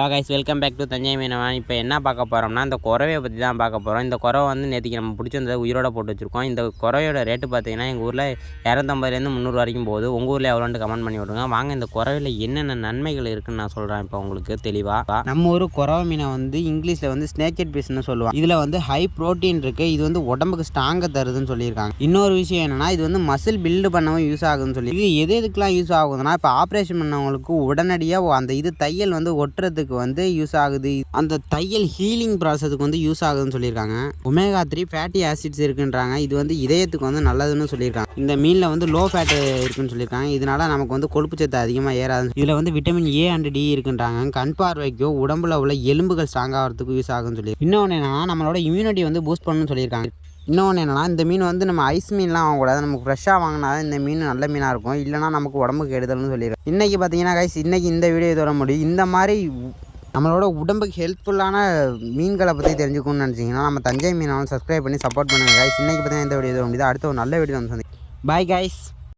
Guys welcome back to Thanjai Meenavan. இப்போ என்ன பார்க்க போகிறோம்னா இந்த குறவையை பற்றி தான் பார்க்க போகிறோம். இந்த குறவை வந்து நேற்றுக்கு நம்ம பிடிச்சிருந்ததை உயிரோட போட்டு வச்சுருக்கோம். இந்த குறவையோட ரேட்டு பார்த்தீங்கன்னா எங்கள் ஊரில் 250 300 வரைக்கும் போகுது. உங்கள் ஊரில் எவ்வளோன்ட்டு கமெண்ட் பண்ணி விடுங்க. வாங்க இந்த குறவையில் என்னென்ன நன்மைகள் இருக்குதுன்னு நான் சொல்கிறேன் இப்போ உங்களுக்கு தெளிவாக. நம்ம ஒரு குறவை மீனை வந்து இங்கிலீஷில் வந்து ஸ்னேக்கெட் பீஸ்ன்னு சொல்லுவாங்க. இதில் வந்து ஹை ப்ரோட்டீன் இருக்குது. இது வந்து உடம்புக்கு ஸ்ட்ராங்கை தருதுன்னு சொல்லியிருக்காங்க. இன்னொரு விஷயம் என்னென்னா இது வந்து மசில் பில்டு பண்ணவும் யூஸ் ஆகுதுன்னு சொல்லி. இது எதுக்கெலாம் யூஸ் ஆகுதுன்னா இப்போ ஆப்ரேஷன் பண்ணவங்களுக்கு உடனடியாக அந்த இது தையல் வந்து ஒட்டுறதுக்கு வந்து யூஸ் ஆகுது. அந்த தையல் ஹீலிங் ப்ராசஸுக்கு வந்து யூஸ் ஆகுதுன்னு சொல்லியிருக்காங்க. ஒமேகா 3 ஃபேட்டி ஆசிட்ஸ் இருக்குன்றாங்க. இது வந்து இதயத்துக்கு வந்து நல்லதுன்னு சொல்லியிருக்காங்க. இந்த மீனில் வந்து லோ ஃபேட் இருக்குன்னு சொல்லியிருக்காங்க. இதனால நமக்கு வந்து கொழுப்பு சத்து அதிகமாக ஏறாது. இதில் வந்து விட்டமின் ஏ அண்ட் டி இருக்குன்றாங்க. கண் பார்வைக்கோ உடம்புல உள்ள எலும்புகள் ஸ்ட்ராங் ஆகிறதுக்கு யூஸ் ஆகுன்னு சொல்லி. இன்னொன்று என்னன்னா நம்மளோட இம்யூனிட்டி வந்து பூஸ்ட் பண்ணணும்னு சொல்லியிருக்காங்க. இன்னொன்று என்னென்னா இந்த மீன் வந்து நம்ம ஐஸ் மீன்லாம் வாங்கக்கூடாது. நமக்கு ஃப்ரெஷ்ஷாக வாங்கினா இந்த மீன் நல்ல மீனாக இருக்கும். இல்லைனா நமக்கு உடம்புக்கு கெடுதல்னு சொல்லியிருக்கேன். இன்றைக்கி பார்த்தீங்கன்னா கைஸ் இன்றைக்கி இந்த வீடியோ இதோட முடியும். இந்த மாதிரி நம்மளோட உடம்புக்கு ஹெல்ப்ஃபுல்லான மீன்களை பற்றி தெரிஞ்சுக்கணும்னு நினச்சிங்கன்னா நம்ம தஞ்சை மீனவன் சப்ஸ்கிரைப் பண்ணி சப்போர்ட் பண்ணுங்கள் கைஸ். இன்றைக்கி பார்த்தீங்கன்னா இந்த வீடியோ இதோட முடியுது. அடுத்த ஒரு நல்ல வீடியோ வந்து சந்திக்கிறேன். Bye guys.